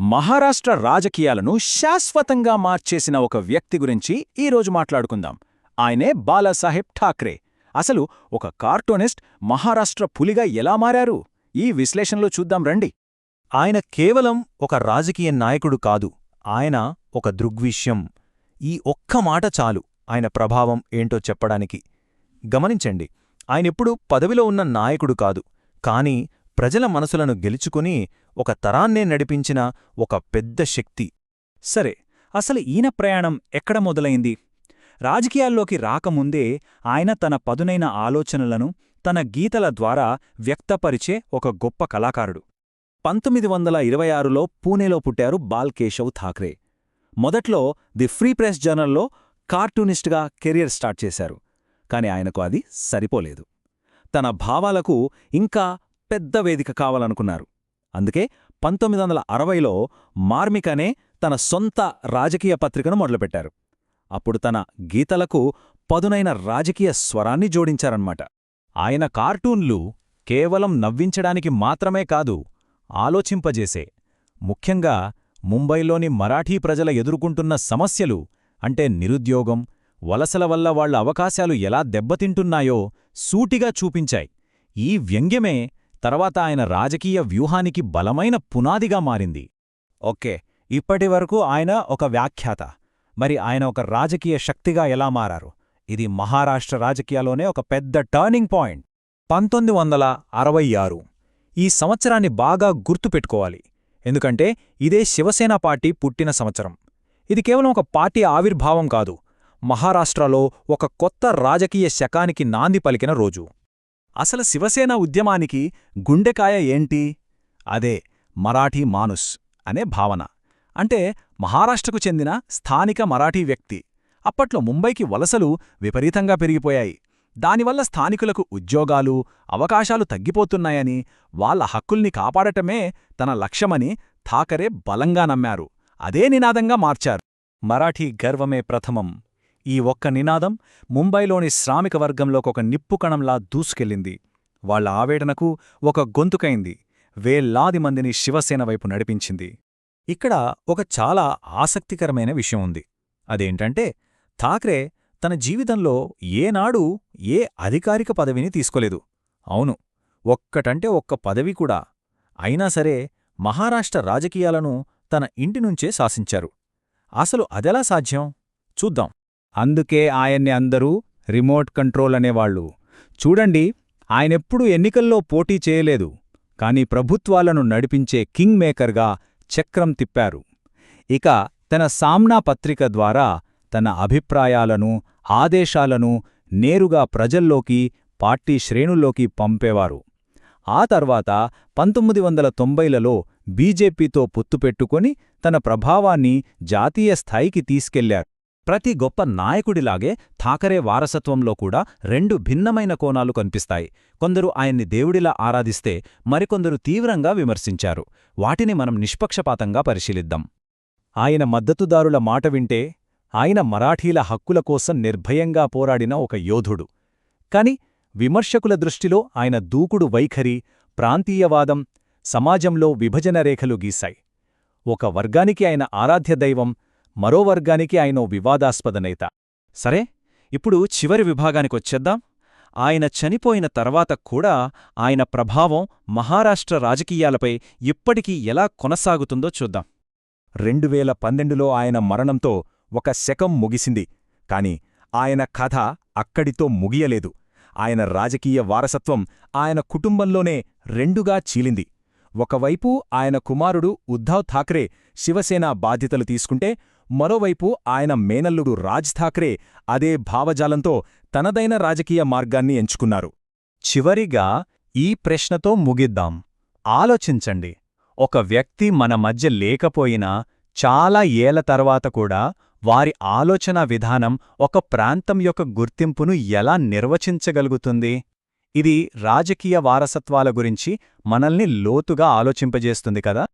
మహారాష్ట్ర రాజకీయాలను శాశ్వతంగా మార్చేసిన ఒక వ్యక్తి గురించి ఈరోజు మాట్లాడుకుందాం. ఆయనే బాలాసాహెబ్ ఠాక్రే. అసలు ఒక కార్టూనిస్ట్ మహారాష్ట్ర పులిగా ఎలా మారారు? ఈ విశ్లేషణలో చూద్దాం రండి. ఆయన కేవలం ఒక రాజకీయ నాయకుడు కాదు, ఆయన ఒక దృగ్విషయం. ఈ ఒక్క మాట చాలు ఆయన ప్రభావం ఏంటో చెప్పడానికి. గమనించండి, ఆయనెప్పుడూ పదవిలో ఉన్న నాయకుడు కాదు, కాని ప్రజల మనసులను గెలుచుకుని ఒక తరాన్నే నడిపించిన ఒక పెద్ద శక్తి. సరే, అసలు ఈయన ప్రయాణం ఎక్కడ మొదలైంది? రాజకీయాల్లోకి రాకముందే ఆయన తన పదునైన ఆలోచనలను తన గీతల ద్వారా వ్యక్తపరిచే ఒక గొప్ప కళాకారుడు. 1926లో పూణేలో పుట్టారు బాల్కేశవ్ ఠాక్రే. మొదట్లో ది ఫ్రీ ప్రెస్ జర్నల్లో కార్టూనిస్ట్గా కెరియర్ స్టార్ట్ చేశారు. కాని ఆయనకు అది సరిపోలేదు. తన భావాలకు ఇంకా పెద్ద వేదిక కావాలనుకున్నారు. అందుకే 1960లో మార్మిక్ అనే తన సొంత రాజకీయ పత్రికను మొదలుపెట్టారు. అప్పుడు తన గీతలకు పదునైన రాజకీయ స్వరాన్ని జోడించారన్నమాట. ఆయన కార్టూన్లు కేవలం నవ్వించడానికి మాత్రమే కాదు, ఆలోచింపజేసే. ముఖ్యంగా ముంబైలోని మరాఠీ ప్రజల ఎదుర్కొంటున్న సమస్యలు, అంటే నిరుద్యోగం, వలసల వల్ల వాళ్ల అవకాశాలు ఎలా దెబ్బతింటున్నాయో సూటిగా చూపించాయి. ఈ వ్యంగ్యమే తర్వాత ఆయన రాజకీయ వ్యూహానికి బలమైన పునాదిగా మారింది. ఓకే, ఇప్పటివరకు ఆయన ఒక వ్యాఖ్యాత. మరి ఆయన ఒక రాజకీయ శక్తిగా ఎలా మారారు? ఇది మహారాష్ట్ర రాజకీయాల్లోనే ఒక పెద్ద టర్నింగ్ పాయింట్. 1966 ఈ సంవత్సరాన్ని బాగా గుర్తుపెట్టుకోవాలి, ఎందుకంటే ఇదే శివసేన పార్టీ పుట్టిన సంవత్సరం. ఇది కేవలం ఒక పార్టీ ఆవిర్భావం కాదు, మహారాష్ట్రలో ఒక కొత్త రాజకీయ శకానికి నాంది పలికిన రోజు. అసలు శివసేన ఉద్యమానికి గుండెకాయ ఏంటి? అదే మరాఠీ మానుస్ అనే భావన. అంటే మహారాష్ట్రకు చెందిన స్థానిక మరాఠీ వ్యక్తి. అప్పట్లో ముంబైకి వలసలు విపరీతంగా పెరిగిపోయాయి. దానివల్ల స్థానికులకు ఉద్యోగాలు, అవకాశాలు తగ్గిపోతున్నాయని, వాళ్ల హక్కుల్ని కాపాడటమే తన లక్ష్యమని ఠాకరే బలంగా నమ్మారు. అదే నినాదంగా మార్చారు. మరాఠీ గర్వమే ప్రథమం. ఈ ఒక్క నినాదం ముంబైలోని శ్రామిక వర్గంలోకొక నిప్పుకణంలా దూసుకెళ్ళింది. వాళ్ల ఆవేదనకు ఒక గొంతుకైంది. వేలాది మందిని శివసేన వైపు నడిపించింది. ఇక్కడ ఒక చాలా ఆసక్తికరమైన విషయం ఉంది. అదేంటంటే, ఠాక్రే తన జీవితంలో ఏనాడూ ఏ అధికారిక పదవిని తీసుకోలేదు. అవును, ఒక్కటంటే ఒక్క పదవి కూడా. అయినా సరే మహారాష్ట్ర రాజకీయాలను తన ఇంటినుంచే శాసించారు. అసలు అదెలా సాధ్యం? చూద్దాం. అందుకే ఆయన్ని అందరూ రిమోట్ కంట్రోల్ అనేవాళ్లు. చూడండి, ఆయనెప్పుడూ ఎన్నికల్లో పోటీ చేయలేదు, కాని ప్రభుత్వాలను నడిపించే కింగ్ మేకర్గా చక్రం తిప్పారు. ఇక తన సామ్నా పత్రిక ద్వారా తన అభిప్రాయాలను, ఆదేశాలను నేరుగా ప్రజల్లోకి, పార్టీ శ్రేణుల్లోకి పంపేవారు. ఆ తర్వాత 1990లలో బీజేపీతో పొత్తుపెట్టుకొని తన ప్రభావాన్ని జాతీయ స్థాయికి తీసుకెళ్లారు. ప్రతి గొప్ప నాయకుడిలాగే ఠాకరే వారసత్వంలో కూడా రెండు భిన్నమైన కోణాలు కనిపిస్తాయి. కొందరు ఆయన్ని దేవుడిలా ఆరాధిస్తే, మరికొందరు తీవ్రంగా విమర్శించారు. వాటిని మనం నిష్పక్షపాతంగా పరిశీలిద్దాం. ఆయన మద్దతుదారుల మాట వింటే, ఆయన మరాఠీల హక్కుల కోసం నిర్భయంగా పోరాడిన ఒక యోధుడు. కాని విమర్శకుల దృష్టిలో ఆయన దూకుడు వైఖరి, ప్రాంతీయవాదం సమాజంలో విభజన రేఖలు గీశాయి. ఒక వర్గానికి ఆయన ఆరాధ్య దైవం, మరో వర్గానికి ఆయనో వివాదాస్పద నేత. సరే, ఇప్పుడు చివరి విభాగానికొచ్చేద్దాం. ఆయన చనిపోయిన తర్వాత కూడా ఆయన ప్రభావం మహారాష్ట్ర రాజకీయాలపై ఇప్పటికీ ఎలా కొనసాగుతుందో చూద్దాం. 2012లో ఆయన మరణంతో ఒక శకం ముగిసింది. కాని ఆయన కథ అక్కడితో ముగియలేదు. ఆయన రాజకీయ వారసత్వం ఆయన కుటుంబంలోనే రెండుగా చీలింది. ఒకవైపు ఆయన కుమారుడు ఉద్ధవ్ ఠాక్రే శివసేన బాధ్యతలు తీసుకుంటే, మరోవైపు ఆయన మేనల్లుడు రాజ్ ఠాక్రే అదే భావజాలంతో తనదైన రాజకీయ మార్గాన్ని ఎంచుకున్నారు. చివరిగా ఈ ప్రశ్నతో ముగిద్దాం. ఆలోచించండి, ఒక వ్యక్తి మన మధ్య లేకపోయినా చాలా ఏళ్ల తర్వాత కూడా వారి ఆలోచనా విధానం ఒక ప్రాంతం యొక్క గుర్తింపును ఎలా నిర్వచించగలుగుతుంది? ఇది రాజకీయ వారసత్వాల గురించి మనల్ని లోతుగా ఆలోచింపజేస్తుంది కదా.